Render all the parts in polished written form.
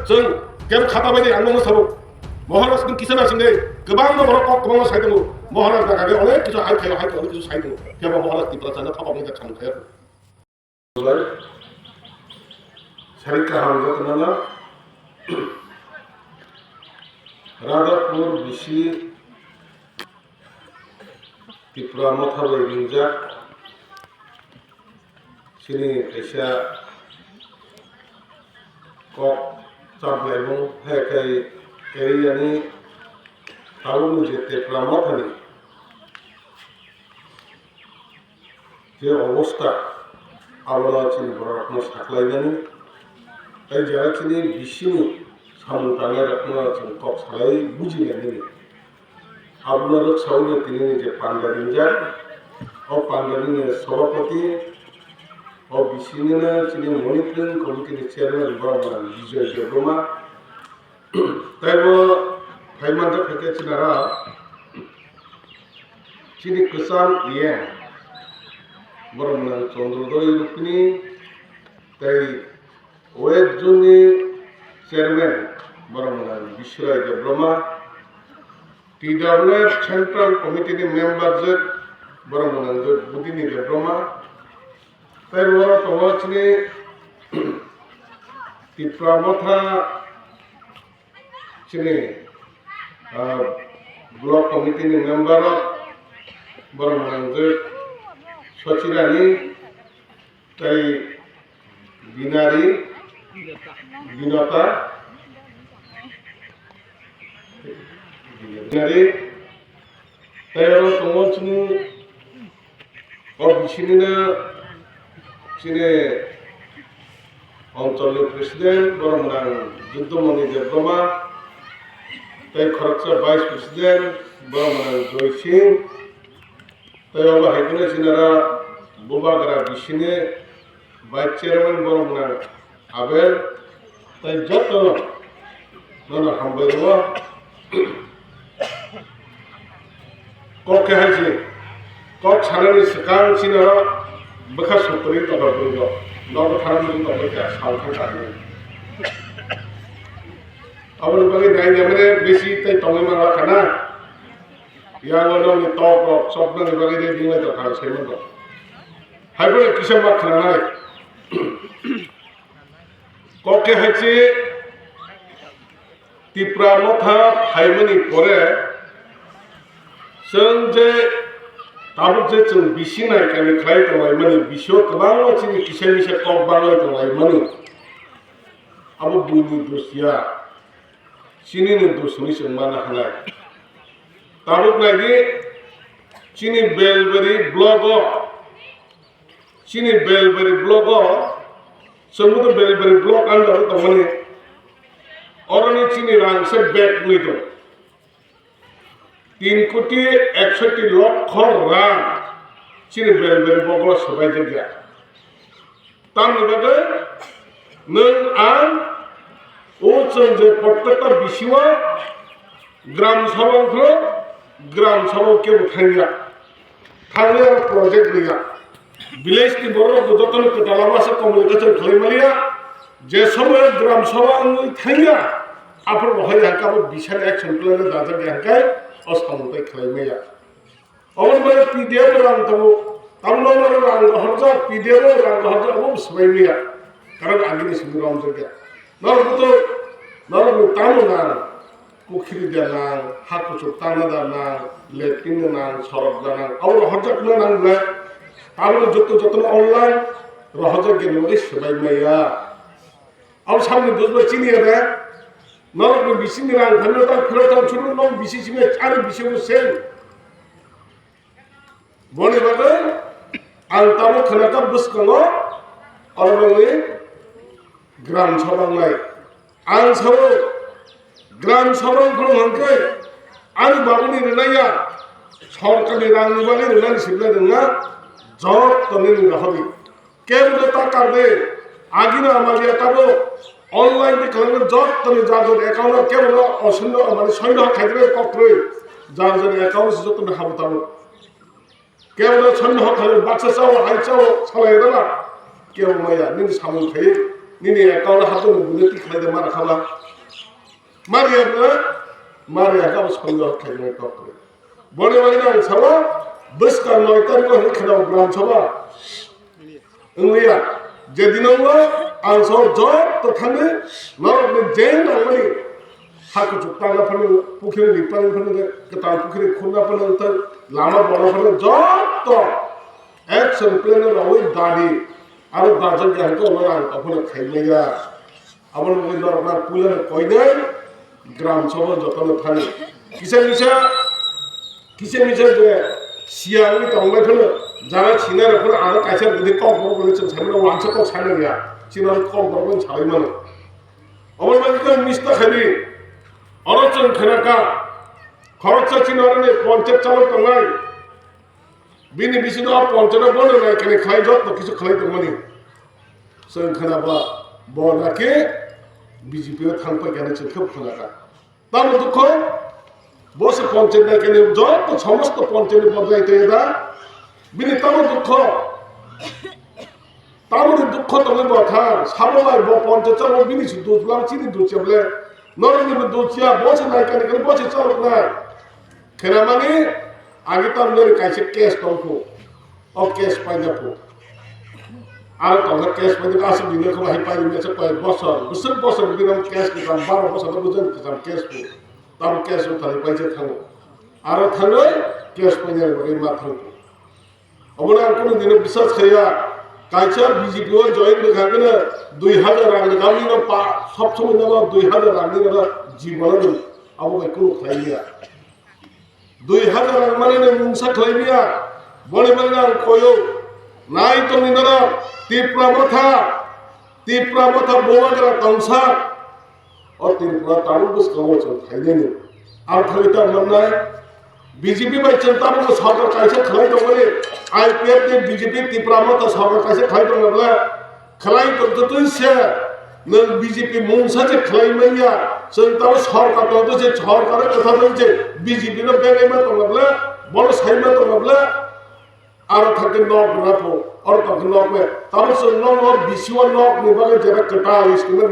जों केम खाता बायदि आंनो सारो महाराज जों किसान आसिंदे गोबां बर' गोबां साइदों महाराज दागागे अनेक किसु हाइखायो अनेक किसु साइदों केबा महाराज तिप्रा जाना थाबाबनि दा खामखाया सारिका हामजा तनाला राधापुर बिसि तिप्रा मथाबै रिंजा सिनि ऐसा कक चाबलायबं हायखाय एरियानि हालुनि जे तिप्रा मथानि जे अबस्था आबला चिनि बराखनो साख्लायनानै ताई जारा चिनि बिसिनि सामु तांगा रखना चिन कक सालाय बुजिनानै आबला रक साउनि तिनि जे पांडा रिंजा और पांडानि सभापति और बिसिनि चिनि मनिटरिंग कमिटिनि चेयरमैन बराबरा विजय देब्रमा ताइबो फाइमानजा फेके चिनारा चिनि कसाम इएम बराबरा चंद्रोदय रुक्मिणी ताई ओएक जोनि चेयरमैन बराबरा विश्वराय देब्रमा TWF सेंट्रल कमिटिनि मेम्बार जे बराबरा जे बुदिनि देब्रमा ताइबो तवाचिनि तिप्रा मथा चिनि ब्लॉक कमिटिनि मेम्बार बराबरा सचिरानी ताई बिनारी बिनता बिनारी ताई तवाचिनि और बिसिनिनो चिनि अंचलनि प्रेसिडेंट बराबरा जुद्धमणि देब्रमा ताई खरगसा वाइस प्रेसिडेंट बराबरा जय सिंह ताई अब हाइकने चिनारा बुबागरा बिसिनि वाइस चेयरमैन बराबरा आबेल ताई जत नना हामबायवा कके हाइसि कक सानानि सिगां चिनारा बखा सुपरि तगरदो नगद थानानि तगरका सालखा काने अबनि बागै नायनामरे बेसि तै तंगै मारा खाना यानो नि टक सबनि बागै दे दिंलाय त खाना सैमन द हाइबो किसे मा खानाय कके हाइसि तिप्रा मथा फाइमनि परे जों जे ताबुक जे जों बिसिनाय कानि खाय तंलाय माने बिसो गोबां मानसिनि किसे मिसे कक बांलाय तंलाय माने आबो बुनि दुसिया चिनिनि दुसनि जों माना हानाय ताबुक नायदि चिनि बेलबेरी ब्लॉग समुद्र बेलबेरी ब्लॉग अंदर तो माने औरनि चिनि रां से बैक में तो 3,61,00,000 रां चिनि बेलबेरी ब्लॉग सबाय जगया तामनि बागै नों आं ओ जों जे प्रत्येकटा बिसिवा ग्राम सभा के उठाइया थांनाय प्रोजेक्ट गैया विलेज की बर' जतन कटालाबासो कम्युनिकेशन खालामलिया जे समय ग्राम सभा थाइया आफर बहाय हाकाबो बिसार एक्शन प्लान दाजा गयाखाय असामताय खालामैया अबन बाय पीडीएफ रां तबो तामनो रां हरजा पीडीएफ रां हरजा अब सबायलिया कारण आगिनि सिंगराम जगया नरबुतो तानो ना कुखिरि देना हाकुचु ताना दाना लेटिन ना सरब दाना और हरजाकनो नांला तानो जतन ऑनलाइन रहजा गेनोरि सबायमाया अब सामने दोजबा चिनिया नरबु बिसिनि रां खनोता फिरता छुरु नं बिसिसिमे आरो बिसिबो सेम बने बागै आं ताबो खनाता बुसकांगो अरबंनि ग्राम सभांनाय आं सावो ग्राम सभा हांखै आं बाबुनि रेनाया सरकारनि रांनि बानि रेनानि सिबलाय रोङा जब तनि रहबि केबो ताकारदे आगिना आमालिया ताबो ऑनलाइन दि खालामनो जब तनि जाजन एकाउन्ट केबो असुन्द माने सैन खाइद्रे कक्रै जाजन एकाउन्ट जतन हाबताबो केबो सैन खाइ बाक्सा चाव हाइ चाव सालायदला केबो माया नि सामु खाइ nini account hato nubune ti khaide mara khala Maria na Maria ka songo khaide ko kore bone bone na saba bus ka 9 tarik ko khada gram saba India jedinongo answer job to thane norok jain amani haku chukta na phane pukhiri lipan phane ke ta pukhiri khunna phane utar lama bora phane job to action plan ra oi dadi aru dajan ke hanko mara apone khaile ga abon moi dor na pulan koide gram sabha jotone thane kise je siang tongbai phane jara china ra phane ara kaisa gidi kom bole chen samne wancha ko chane ya china kom bole chai mane abon mai ko mista khali অরচন খেনাকা খরচা চিনারনে পঞ্চায়েত চালক নাই বিনি বিশুদ্ধ পঞ্চায়েত বনে না এখানে খাই যত কিছু খাই তো মানে সং খেনাবা বনাকে বিজেপি থানপা কেন খুব খেনাকা তার দুঃখ বসে পঞ্চায়েত না কেন যত সমস্ত পঞ্চায়েত পঞ্চায়েতে এদা বিনি তার দুঃখ তুমি কথা সাবলাই পঞ্চায়েত চালক বিনি দুধলাম চিনি দুধছে বলে নরনিবে দুচিয়া বসে নাই কেন বসে চলক নাই খেলা মানে আগে তো আমাদের কাছে ক্যাশ দংখো ও ক্যাশ পাই যাবো আর তখন ক্যাশ পাই যাবো আসলে দিনে খুব হাই পাই যাচ্ছে কয়েক বছর দিনে ক্যাশ দিতাম 12 বছর বুঝেন দিতাম ক্যাশ পো তার ক্যাশ উঠালে পয়সা থাকো আর থাকলে ক্যাশ পাই যাবে এই মাত্র অবনা কোনো দিনে বিশ্বাস খাইয়া কালচার বিজেপি ও জয়েন দেখাবে না 2000 রাং গামি না সব সময় না 2000 রাং না জীবন আবু কোনো খাইয়া 2000 রাং মানে না মুংসা খাইয়া বলে বলে না কয়ো নাই তো নিনা তীব্রা মাথা বোয়াগরা তংসা ও তীব্রা তারু বস কমো চল খাইনে নি আর খালি তো মন নাই বিজেপি বাই চিন্তা মতো সরকার কাছে খাই তো বলে আইপিএফ তে বিজেপি তীব্রা মাথা সরকার কাছে খাই তো বলে খালাই তো তুইছে ন বিজেপি মুংসা যে খাই মাইয়া চিন্তা সরকার তো যে সরকারের কথা বলছে বিজেপি না বেগে মা তো বলে বড় সাইমা তো বলে আর থাকে নক রাখো আর তখন নক মে তারপর সে নক বিশিও নক নিবালে যেটা কটা স্কুলের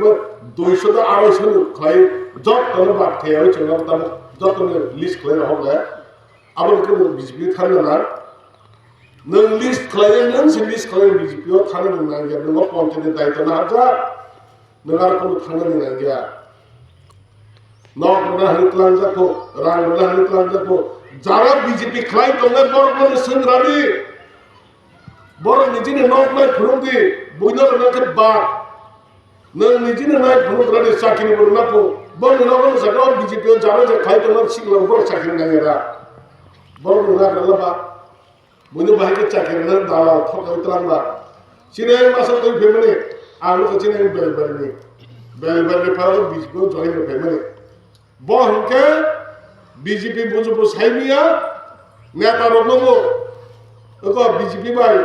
200 টা 250 খাই যত তনে বাদ খেয়ে হচ্ছে না তার যত লিস্ট করে হবে আবার কোনো বিজেপি থাকবে না নং লিস্ট খাইয়ে নং সে লিস্ট খাইয়ে বিজেপি ও থাকবে না গিয়া নং পঞ্চায়েতের দায়িত্ব না যা নং আর কোনো থাকবে না গিয়া নক না হইতলাম যাকো রাং না হইতলাম যাকো যারা বিজেপি খাই তোমরা বড় বড় সংগ্রামী বড় নিজেনে নক নাই ফুরুদি বইনার নাকে বা নং নিজেনে নাই ফুরুদ্রানে চাকরি বড় না পো বড় নগর জায়গা বিজেপি যারা যে খাই তোমরা শিখলাম বড় চাকরি নাই এরা বড় না গেলবা বইনে বাহিকে চাকরি না দাঁড়া ঠকা হইতলাম না চিনে মাসে তুই ফেমিলি আমি তো চিনে বেলবানি পাওয়া বিজেপি জয়েন ফেমিলি বহকে বিজেপি বুঝবো সাইমিয়া নেতা রবনবো ওকে বিজেপি বাই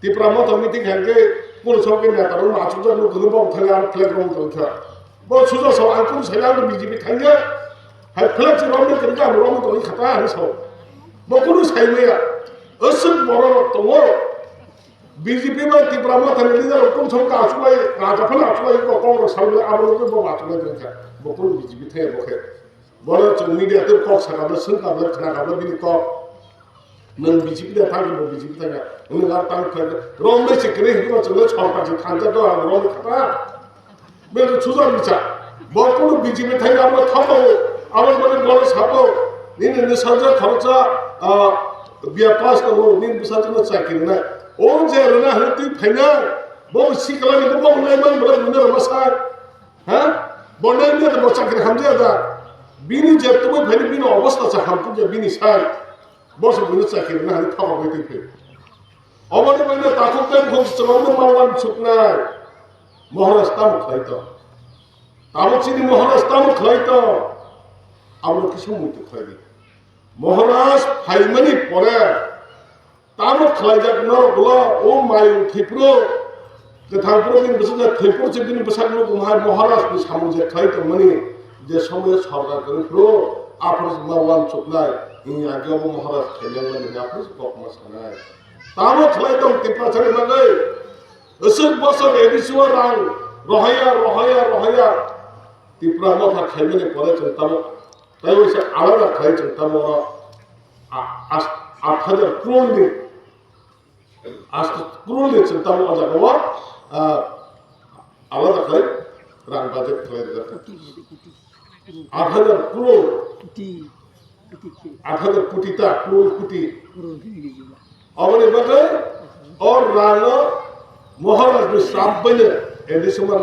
তীব্রা মত মিটিং হ্যাঙ্কে কোন সবকে নেতা রব আচুজা লোকগুলো বল থাকে আর ফ্ল্যাগ রং চলছে বল সুজা সব আর কোন সাইলা বিজেপি থাকে হাই ফ্ল্যাগ রং করে কাম রং তো খাতা আর সব বকুন সাইমিয়া অসব বড় তো বিজেপি বাই তীব্রা মত লিডার কোন সবকে আচুলাই রাজা ফলে আচুলাই কোন সাইলে আবলকে বল আচুলাই থাকে বকুন বিজেপি থাকে বকে বড় মিডিয়াতে কক সাকাবে সরকারে খানাকাবে বিনি কক নন বিজেপি দা থাকে বিজেপি থাকে উনি আর তার থাকে রমে সেখানে হিবা চলে সরকার যে খানজা তো আর রম খাতা বেলে সুজার বিচার বড় বিজেপি থাকে আমরা থাকো আমার বলে বড় সাপো নিন সাজা খরচা বিয়া পাস করবো নিন বিসাজ না চাকরি না ও যে না হলে তুই ফাইনা বহু শিখলা নিতে বহু নাই মান বলে মনে রমসা হ্যাঁ বন্ডাই নিয়ে তো চাকরি হামজে দা বিনি যে তুমি ভাই বিনি অবস্থা চা হামকু যে বিনি সাই বসে বিনি চাকরি না হলে থাকা হইতে ফে অবনে বলে তাকুতে খুব চলন মারলাম ছুট নাই মহারাষ্ট্র খাইতো তাও চিনি মহারাষ্ট্র খাইতো আমরা কিছু মুক্ত খাই দি মহারাষ্ট্র ফাইমানি পরে তাও খাই যাক না বলা ও মায়ু থিপ্রো যে থাকপ্রো দিন বসে যে থিপ্রো যে দিন বসে মহারাষ্ট্র সামুজে খাইতো মানে যে সময় সরকার করে পুরো আপনার মাওয়ান চোখলাই ইনি আগে অব মহারাজ খেলেন না আপনার কক মাস নাই তারও খেলাই তো টিপা ছাড়ি মানে 80 বছর এডিসিও রাং রহাইয়া ত্রিপুরা মাথা খাইবেনে করেছেন তাই ওই আলাদা খাইছেন তার 8,000 crore দিন crore দিচ্ছেন তার জায়গা আলাদা খাই রাং বাজেট খাই 8,000 crore 8,000 কোটিটা crore কোটি অবনে বাজে और रानो महाराज में श्राप बने एडिसी मर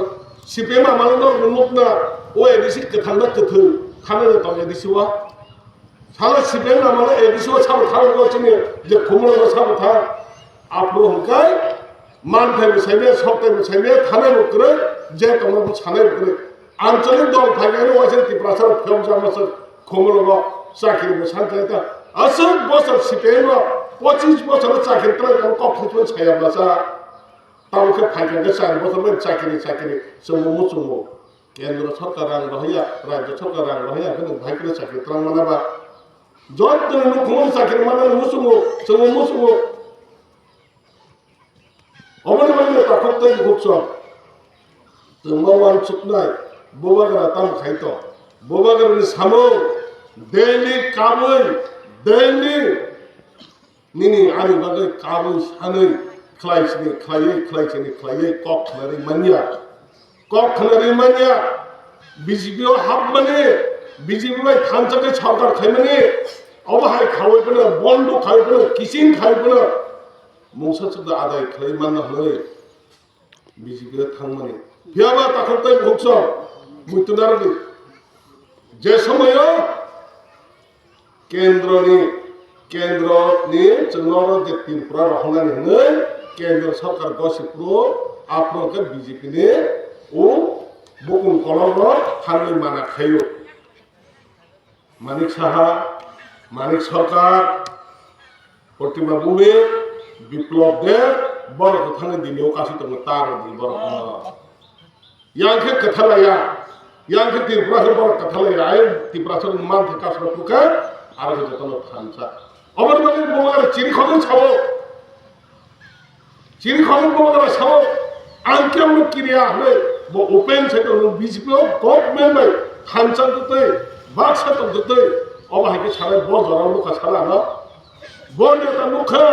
सिपे मा मालनो रुमुकना ओ एडिसी कथांना कथु खाने तो एडिसी वा साला सिपे मा मालनो एडिसी वा साब था को चिने जे खुमरो वा साब था आप लोग हकाय मान थाय बसाइने सबते बसाइने थाने रुकरे जे तमरो छाने रुकरे आंचलिक दल थायने वासे तिप्रासर फ्यम जामसर खुमरो वा साखिरि बसानता असर बसर सिपे मा 25 বছর চাকরি করে কখন ছায়া বাসা তাওকে ফাইকে 4 বছর চাকরি সমু কেন্দ্র সরকার রাং রহিয়া রাজ্য সরকার রাং রহিয়া কিন্তু ভাইকে চাকরি ত্রাং মানাবা যত মুখম চাকরি মানে সমু অবনে মানে তাকতে ঘুরছ তোমার চুকনাই বোবাগরা তাম খাইতো বোবাগরানি সামো ডেইলি কাবই daily Nini ani bagai kabu sanai khlai kok khlari mania BJP hab mane BJP mai thanchake sarkar khai mane obahai khawai pana bondo khawai pana kisin khawai pana mongsa chda adai khlai manna hoi BJP thang mane phiaba takhtai bhoksa mutunar je samoyo केंद्र ने चंद्र जे त्रिपुरा रहना ने केंद्र सरकार गसिप्रो आपनो के BJP ने ओ बुकुन colour थांगै माना खायो मानिक साहा मानिक सरकार प्रतिमा बुवे विप्लव दे बर थांगै दिनो कासि तंग तार दि बर यांखे कथालाया यांखे त्रिपुरा के बर कथालाया आय त्रिपुरा सर मान थे कासर पुका आरो जतन थानसा अबर बागे बोगार चिरी खगन छाओ आंकेम क्रिया हले बो ओपन से तो बीजेपी गवर्नमेंट में खानसा दते बाक्सा तो दते अब हाके छाले बो जरा मुखा छाला न बोने त मुखा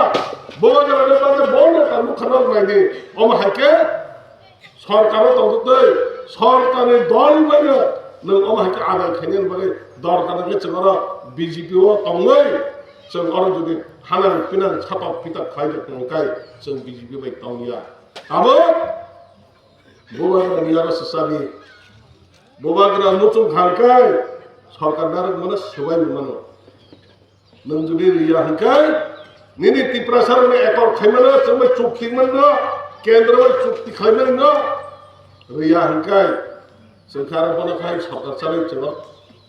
बोगार ले बागे बोने त मुखा न नाइदे अब हाके सरकार तो दते सरकार दल बागे न अब हाके आदा खनेन बागे दरकार के चंगरा बीजेपी ओ तंगै जों आरो जुदि हाना पिना सापा पिता खाइदो नंखाय जों बीजेपी बाय तंगिया आबो बोबाग्रा नियारा ससाबि बोबाग्रा मुचुं खांखाय सरकार दार मन सबाय मानो नों जुदि रिया हंखाय निनि त्रिपुरा सर में एकor खाइमानो जों चुक्ति मोननो केंद्र में चुक्ति खाइमानो रिया हंखाय सरकार बन खाय सरकार साबै जों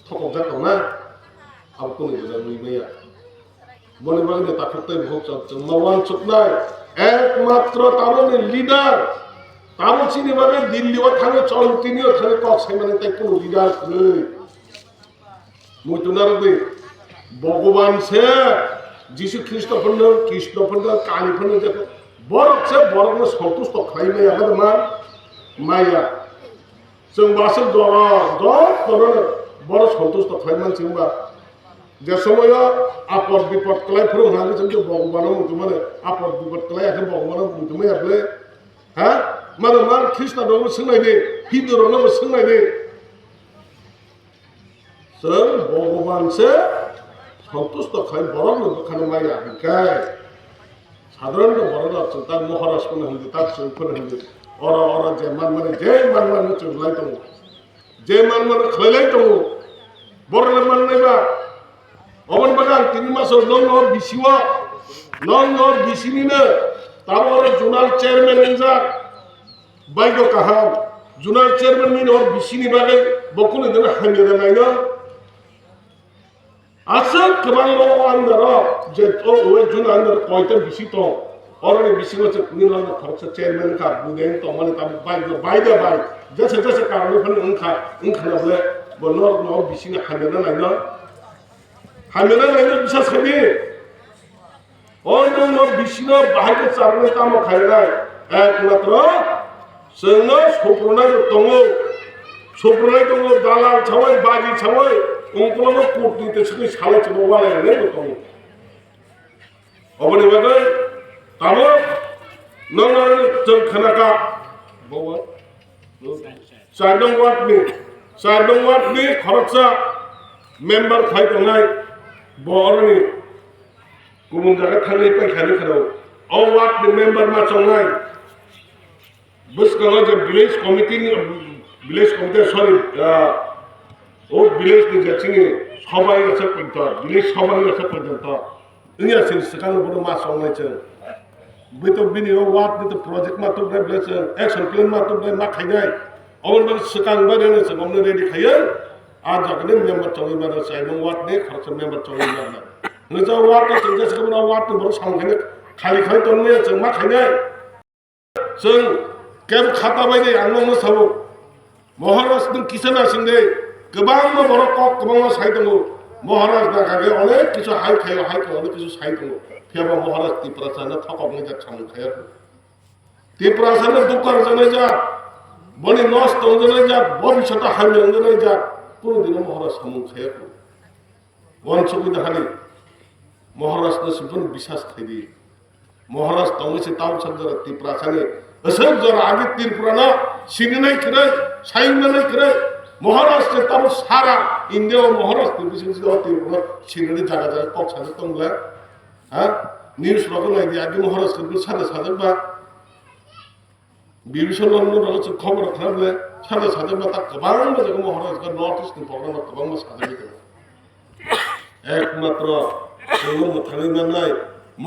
थकक जाथौना अब कोनि बना नुइमाया বলে বলে তাকতে ভোগ চলছে নওয়ান চুকনাই একমাত্র তারনে লিডার তামচিনি ভাবে দিল্লিও থানে চলতিনিও থানে কক্সাই মানে তাই কোন লিডার নেই মুতুনার দে ভগবান সে যিশু খ্রিস্ট পণ্য কৃষ্ণ পণ্য কালী পণ্য দেখো বড় সে বড় না সন্তুষ্ট খাইলে আমাদের মা মাইয়া जों बासो बड़ सन्तुष्ट खालामनानै जोंबा जे समय आपद विपद खालायफोर होनानै जों भगवानाव मुथुमानो आपद विपद खालायाखै भगवानाव मुथुमायाब्ले हा मानो मार ख्रिस्टानावबो सोंनायदे हिन्दुनावबो सोंनायदे जों भगवानसो सन्तुष्ट खालाय बरं खानो माया हिंखाय साधारण बरं जों दा महाराजफोरनो होनदो दा जोंफोरनो होनदो अरा जे मान माने जोंलाय दङ जे मान माने खालायलाय दङ बरनो माननायबा अबन बागान 3 मासाव नों बिसिवा नों बिसिनिनो तावर जुनाल चेयरमैन जा बायग काहाम जुनाल चेयरमैन नि और बिसिनि बागै बकुन दिन हांगेरा नायनो आसल कबाल लो अंदर जे तो ओय जुनाल अंदर कयते बिसि तो औरने बिसिवा से निलान खर्च चेयरमैन का बुदेन तो माने ता बाय जैसे कारण फन उनखा नबले बनर न बिसिनि हांगेरा नायनो हांगेरा नायनो बिसास खबि और नों बिसिनो बाहायके चारने काम खायनाय एकमात्र जोंनो सफ्रनाय दङ सफ्रनाय दङ दालाल सावै बाजि सावै अंकलनो कोर्टनि तेसखै सालायथिनो वालायनानै दङ अबनि बागै ताबो नों जों खोनाका बावा चारदं वार्डनि खरचा मेम्बार खाय दंनाय बरनि गुबुन जायगा थांनाय पायखानि खराव अ वार्डनि मेम्बार मा चंनाय बुसकाङा जे विलेज कमिटी सरी ओ विलेज नि जाथिनि सबाय गसे पन्त विलेज सबाय गसे पर्यन्त इया सिन सकाङ बडो मा संनाय छ बेतो बिनि वार्ड नि प्रोजेक्ट मा तो ब्लेस एक्शन प्लान मा तो मा खायनाय अबन बन सकाङ बारेनो छ हमने रेडी खायो आज जागने मेम्बर चंगै मारा साइनो वार्ड ने खर्च मेम्बर चंगै मारा नजा वार्ड नि जंजा सकना वार्ड नि बरो सांखाने खालि खाय तन्ने जों मा खायनाय जों केम खाता बायदि आंनो साबो महाराज नों किसना सिंदे गोबां बर' कक गोबां साइ दङ महाराज दागागे अनेक किछु हाय खायो अनेक किछु साइ दङ फेबा महाराज तिप्रासानो थकबनै जा छाम खाया तिप्रासानो दुकार जनै जा बनि नष्ट जनै जा भविष्यत हामि जनै जा कोनो दिन महाराज साम खाया वन सुबिदा हानि महाराज न सिपन विश्वास खाइदि महाराज तंगसे ताव सजरा तिप्रासानि असर जरा आगे त्रिपुराना सिननै करे साइमनै करे महाराष्ट्र तब सारा इंडिया महाराष्ट्र बिसिंग त्रिपुरा सिननै जागा जागा कक साजो तंगला हा न्यूज रगो नायदि आगे महाराष्ट्र को सादा साजोबा बिबिसन लन रगो खबर खालामले सादा साजोबा ता गोबां जागा महाराष्ट्र नॉर्थ ईस्ट नि प्रग्राम गोबां साजोबि एकमात्र जोंनो मथानै नाय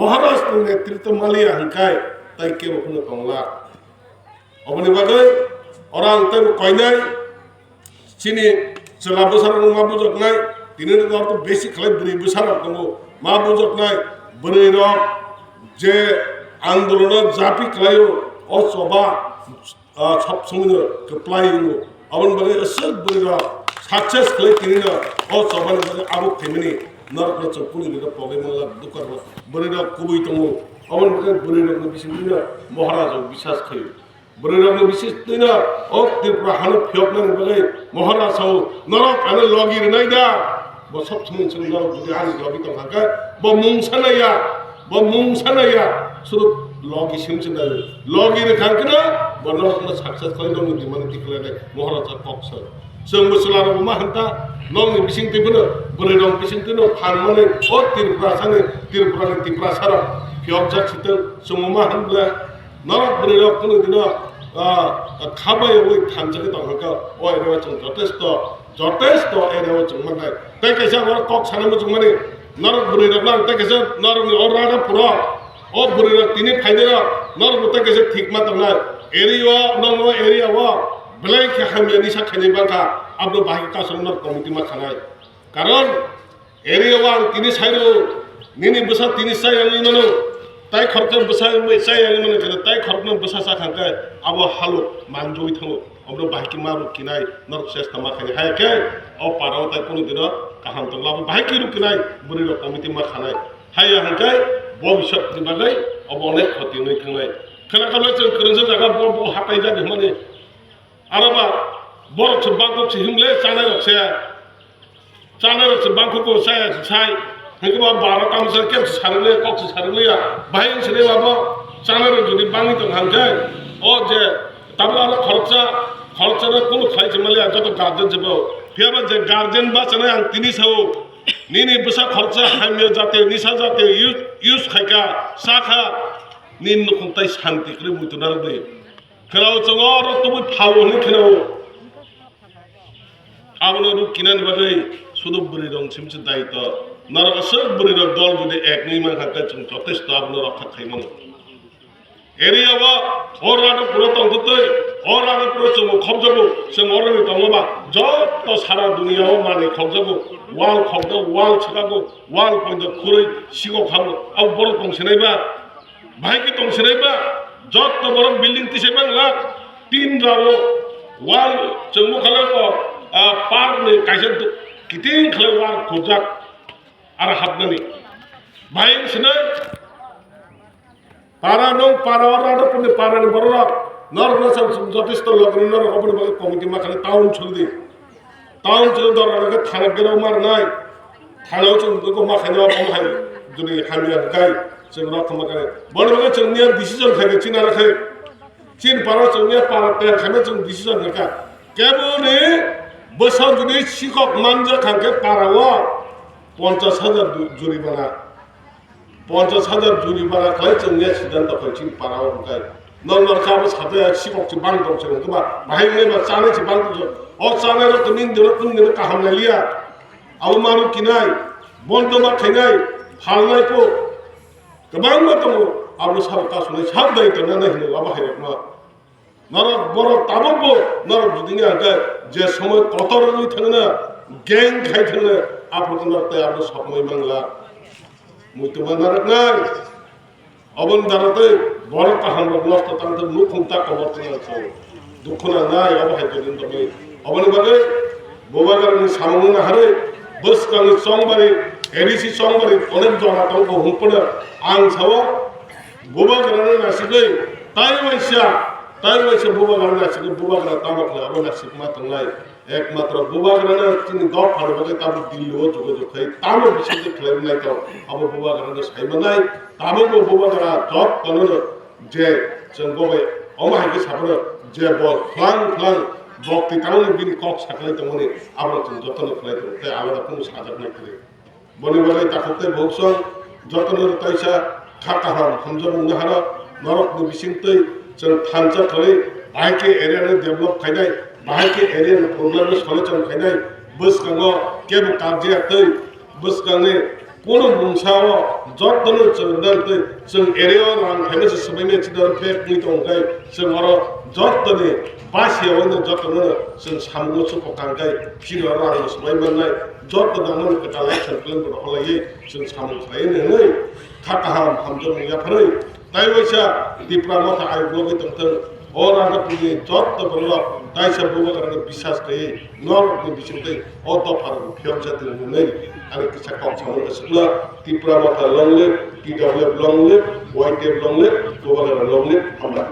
महाराष्ट्र नेतृत्व मालिया हंखाय ताइ के बखनो तंगला अबनि बागै orang teu koinai sini sela besar ma bujoknai tinene dor to besi khlai buri besar kongo ma bujoknai buri rok je आंदोलन जापि khlayo o soba sab sumino keplaingo abon bagi asal buri rok success khlai tinene o soba ne bagi abu themini nark no chapuli ne problem la dukar buri rok kubui tongo abon bagi buri rok ne bisingina महाराज विश्वास खायो बरैरावनो विशेष दिन ओ त्रिपुरा हानो फियकनानै बगै महाराजाव नरक आनो लगिर नायदा ब सब समन जों नरक जुदि आनि लबि दं हागा ब मुंसानाया सुरु लगी सिमसिना लगिर खांकना ब नरकनो सक्सेस खालामनो दिमानि दिखलायनाय महाराजा कक्सर जों बोसलारो मा हन्ता नंनि बिसिं तिबनो बरैराव बिसिं तिनो फानमानै ओ त्रिपुरासानि त्रिपुरासारा फियक जाथितों जों मा होनब्ला नरक बरैराव कुनु दिना खाबाय ओइ थानजों दंहाका ओ एरेवा जों जथेष्ट एरेवा जों माने ताइ कैसा बर कक सानामो जों माने नरक बरैराव ना ताइ कैसा नरकनि अरादा पुरा ओ बरैराव तिनि फाइदेरा नरक ताइ कैसा ठीक मा दंना एरिया नंगो एरिया वा ब्लाइ के हामियानि साखानि बांका आबो बाहि कासर नरक कमिटि मा खानाय कारण एरिया वा तिनि साइरो निनि बसा तिनि साइरो ननो ताइ खर्च बसाय साय माने जने ताइ खर्चनो बसासा खांका आबो हालो मानजोइ थाङो अब्रो बाइकि मारु किनाय नरक सेस्ता मा खानि हायके अ पाराव ताइ कोनो दिन काहाम तंलाबो बाइकि रुकिनाय बुरि र कमिटि मा खानाय हाया हांकाय भबिष्यत नि बागै अब अनेक खति नै थांनाय खोनाखालो जों खोरंजो जागा ब हाताय जादि माने आराबा बर बांको हिमले चानाय रक्से बांको साय हेगबा 12 कामसर केम सारले कक्स सारलेया भाइ सरे बाबा चानार जुदि बांगि दं हांके ओ जे ताबला खर्चा न कोनो खाइछ मले जत गार्जन जबो फेबा जे गार्जन बाचने आं तिनि साव निनि बसा खर्चा हामियो जाते निसा जाते यूज खाइका साखा निन नखंताय शान्ति करे मुतुनार दे खेलाव चंगर तबो फावनि खेलाव आबनो रुकिनान बागै सुदु बुरि दं सिमसे दायित्व नरक सब बुरि दल जुदि एक नै मान खाका जों जथेष्ट आबनो रक्षा खाइमोन एरिया वा अरानो पुरो तंगतै अरानो पुरो जों खबजबो जों अरानो दङबा जत सारा दुनियाव माने खबजबो वाल खबदो वाल छगागो वाल पइन्ट खुरै सिगो खाबो आव बर तंसेनायबा भाइकि तंसेनायबा जत बर बिल्डिं तिसेबां लाख तीन रावो वाल जों मुखालाव पार्क नि काइसे कितिं खालावा खुजाक आरो हाबनानै भाइ सिनै पारा नं पारा रानो पुनि पारानि बररा নরনা যথেষ্ট লগন নর অপর বলে কমিটি মাখানে টাউন চলে দি টাউন চলে দরকার থানা গেলেও মার নাই থানাও চলে মাখাই দেওয়া কম খাই যদি হামিয়া গাই जों रखम माखाने बड़े जोंनिया डिसीजन खायनो चिना राखे चीन पारा जोंनिया पारा पेन खायनो जों डिसीजन लेखा केवल बोसोर जुदि शिक्षक मानजा खांके पारावा 50,000 जुरिमाना 50,000 जुरिमाना खाय जोंनिया सिद्धांत खाय चीन पारावा खाय नर खाबो साथे शिक्षक ची बांग दं जों गोबा बाहायने बा जाने ची बांग दं अ जाने र तुमिन दर तुमिन काहाम लालिया आव मानु किनाय बन्द मा खायनाय फालनाय पो गोबां दङ आरो सरकार सुनाय साब दायित्व नानै होनो बाहायनो नर बर ताबो नर जुदिनि आगे जे समय कतरनि थाङो गें खाय थाङो आपरखौ नरते आरो सपमै बांला मुइतमा नारनाय अबन दारते बर काहाम नस्त तांत मुखुमता कबरतनासो दुखना नाय अबहाय जदिन दमै अबनि बागै बोबागारनि सामनो हारे बसकानि संबारि एरिसि संबारि अनेक जरा दंखौ हुंपनो आं सावो बोबागारनि नासिगै ताइवाइसा बोबागारनि नासिगै बोबागार तामाखला अबो नासिग मातंलाय एकमात्र बोबागारनि तिनि द फारबागै ताबो दिल्लीआव जगजखाय तामो बिसिजे खालामनाय दं अबो बोबागारनि साइमनाय ताबो बोबागारा जब तनो जे जों बबे अमाहायके साबनो जे बल फ्लां बक्ति काउने बिनि कक साखलाय दंनि आबो जों जतन खालाय दं ते आलादा कोनो साजाबनाय करे बनि बागै ताखते भौसं जतन ताइसा खाकाहाम हमजन नहारा नरकनि बिसिंतै जों थानजा थले बाहायके एरियानि डेभलप खायनाय बाहायके एरियानि प्रब्लेम सलुशन खायनाय बसकांगो केबो कार्जियातै बसकांनि कोनो मुंसाव जतन जोंदते जों एरिया रां खायनाय सबायने चिदर फेकनि दंगाय जों आरो जतने बासियावनो जतनो जों सामगो सुखकांगाय फिरो रां सबाय मोननाय जतन नामन कटालाय सनप्लेन हलायै जों सामु खायनो नै खाकाहाम हमजन याफरै ताइवाइसा दिप्रा मथा आइग्लोगै तंथं और आना पुनि जत बरला ताइसा बोबागारनि बिश्वास गयै नरकनि बिसिंतै अ दफार फियरजाते नै आरो किसा कम सामु गसला दिप्रा मथा लंले टिडब्ल्यू लंले वाइटेब लंले बोबागार लंले हमरा